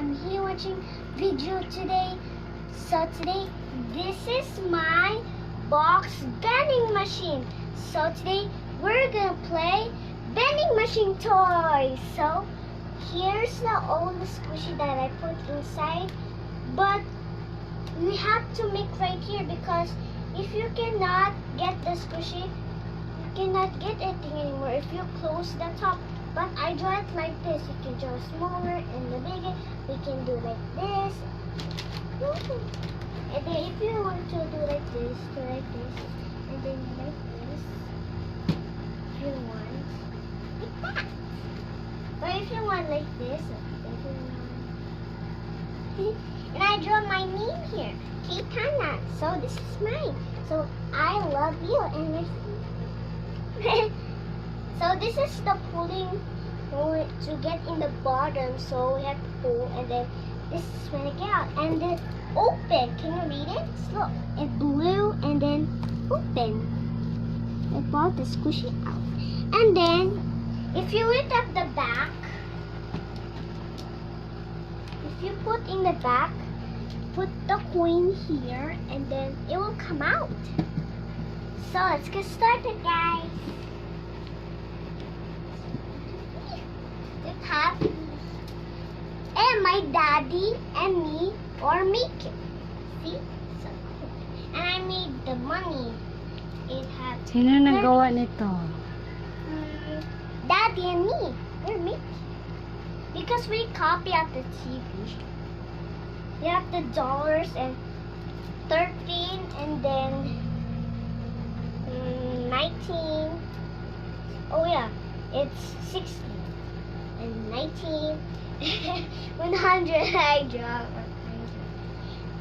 I'm here watching video today. So today, this is my box vending machine. So today, we're gonna play vending machine toys. So here's the old squishy that I put inside. But we have to make right here because if you cannot get the squishy, you cannot get anything anymore if you close the top. But I draw it like this. You can draw smaller and the bigger. We can do like this. And then if you want to do like this, do like this. And then like this. If you want. Like that. Or if you want like this. If you want. And I draw my name here. Kitana. So this is mine. So I love you. And there's so this is the pulling to get in the bottom. So we have to pull, and then this is when it get out, and then open. Can you read it? Look, it blew and then open. It brought the squishy out, and then if you lift up the back, if you put in the back, put the coin here, and then it will come out. So let's get started, guys. Happy. And my daddy and me are making. See? So cool. And I made the money. It had. Sino nagawa nito? Daddy and me. We're making. Because we copy at the TV. We have the dollars and 13 and then 19. Oh yeah, it's 60. And 19, 100 I draw,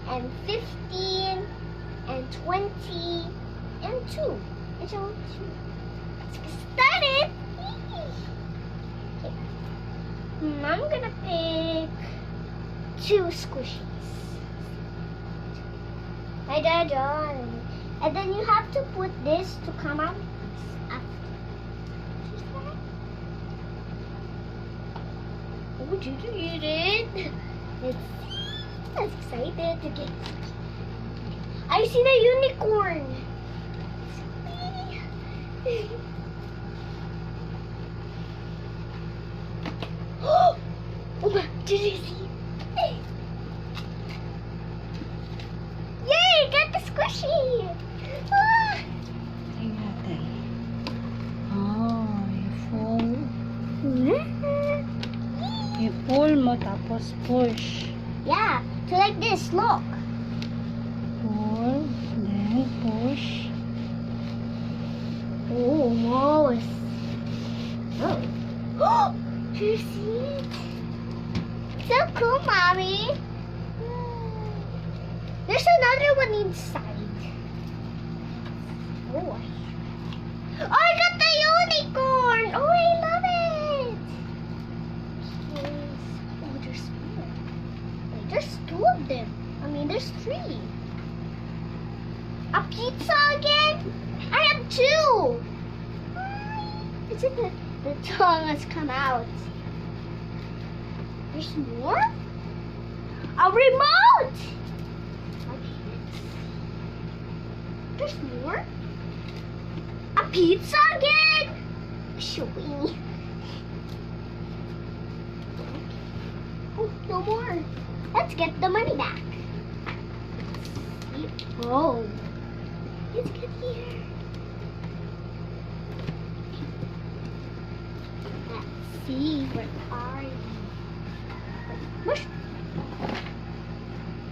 and 15, and 20, and 2. I draw 2. Let's get started. Okay. I'm gonna pick 2 squishies. I draw, and then you have to put this to come out. Oh, did you get it? It's excited to get. I see the unicorn. Oh my! Did you see? Yay! Got the squishy. Ah. Tingnan natin. Oh, i-fold. I-pull mo tapos push. Yeah, to like this. Look. Pull, then push. Almost. Oh. Oh! Do you see it? So cool, Mommy. There's another one inside. Oh, I got the unicorn. Oh, I love it. Oh, there's more. Wait, there's 2 of them. I mean, there's 3. A pizza again? I have 2. Is it the tongue has come out? There's more? A remote! Okay. There's more? A pizza again? Showing. Oh, no more. Let's get the money back. Oh. Let's get here. Let's see, where are you? Push.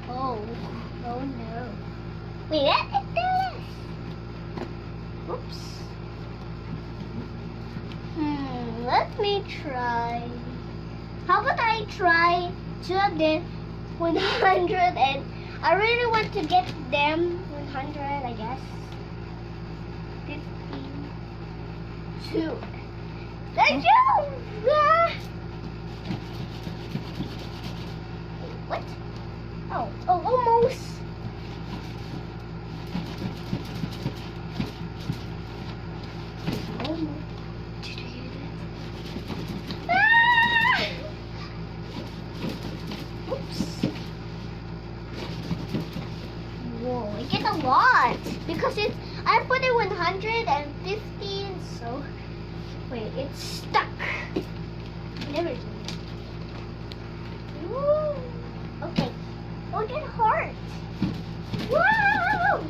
Oh. Oh no. Wait, let's do this. Oops. Let me try. How about I try 2 of them 100, and I really want to get them 100, I guess. 52. Thank you! What? Oh, almost. Almost. Did you hear that? Ah! because I put it 115, so wait, it's stuck. Never do it. Woo. Okay. Look at heart. Wow!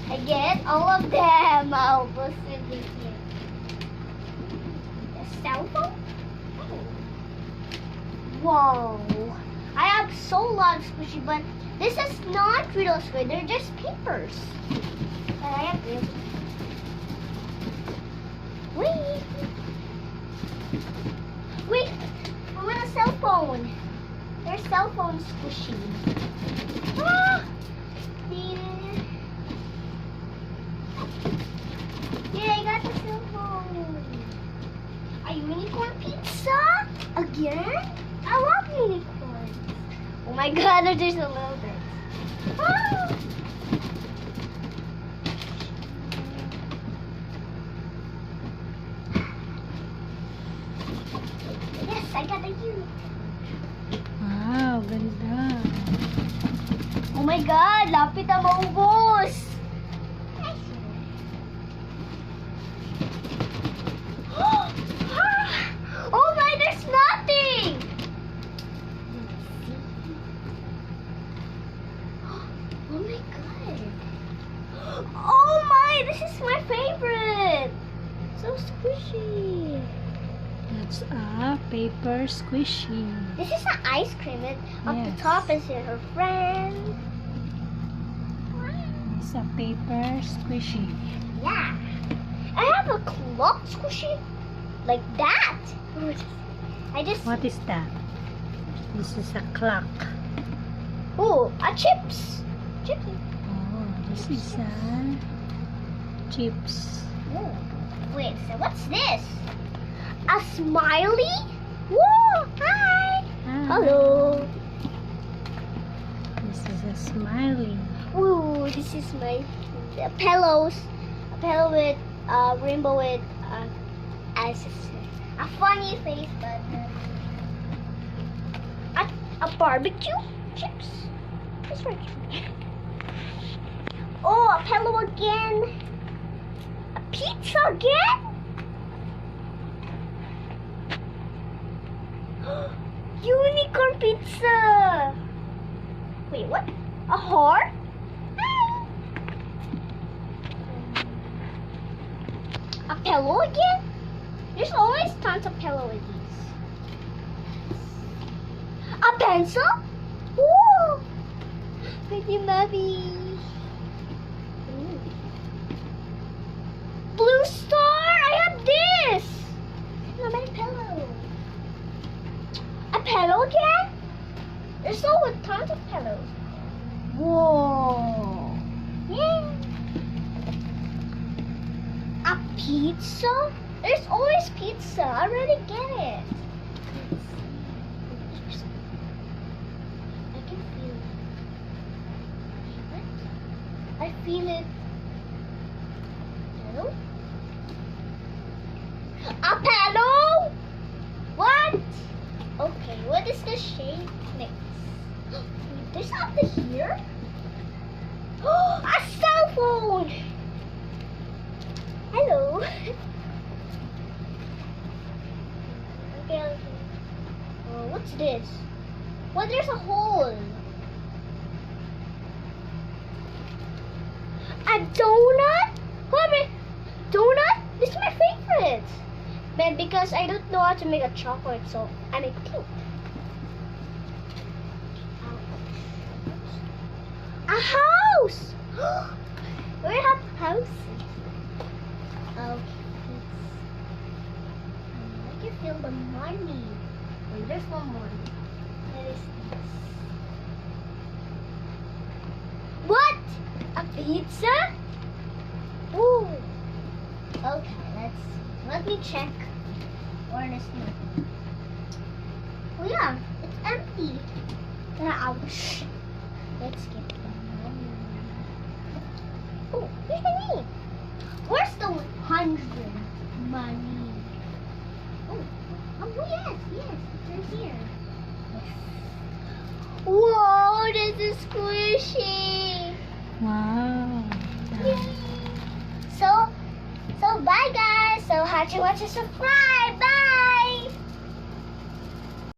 I get all of them. I'll put it in here. A cell phone? Oh. Whoa. I have so lot of squishy, but this is not real squishy. They're just papers. But I have this. Wait. Wait. I want a cell phone. There's cell phone squishy. Ah! Yeah, I got the cell phone. A unicorn pizza? Again? I love unicorns. Oh my god, there's a little bit. Ah! Yes, I got a unicorn. Wow, ganda. Oh my god, lapit na maubos. Oh my, there's nothing. Oh my god. Oh my, this is my favorite. So squishy. That's a paper squishy. This is an ice cream. And up the Yes. top is her friend. It's a paper squishy. Yeah. I have a clock squishy. Like that. I just... What is that? This is a clock. Oh, a chips. Chips. Oh, this is a chips. Oh. Wait, so what's this? A smiley? Whoa, hi. Ah, Hello. This is a smiley. Ooh, this is my pillows. A pillow with rainbow with as a funny face, but a barbecue chips. That's right. Oh, a pillow again. A pizza again. Unicorn pizza. Wait, what? A heart? A pillow again? There's always tons of pillow with these. A pencil? Woo! Pretty mommy. Blue star! I have this! No, my pillow. A pillow again? There's always tons of pillows. Whoa! Yeah. A pizza? There's always pizza. I already get it. I can feel it. What? I feel it. Hello? A pillow? What? Okay, what is the shape next? There's something here. A cell phone! Hello. Okay. What's this? Well, there's a hole. A donut? What? Donut? This is my favorite. Man, because I don't know how to make a chocolate, so I make pink. A house! We have houses. Okay. I can feel the money. Wait, there's one more. What is this? What? A pizza? Ooh. Okay, let me check. Where is nothing? Oh yeah, it's empty. Ouch. Let's get the money. Oh, here's the name. Where's the 100 money? Oh yes, it's right here. Whoa, this is squishy. Wow. Yay. bye guys. So hard to watch and subscribe. Bye.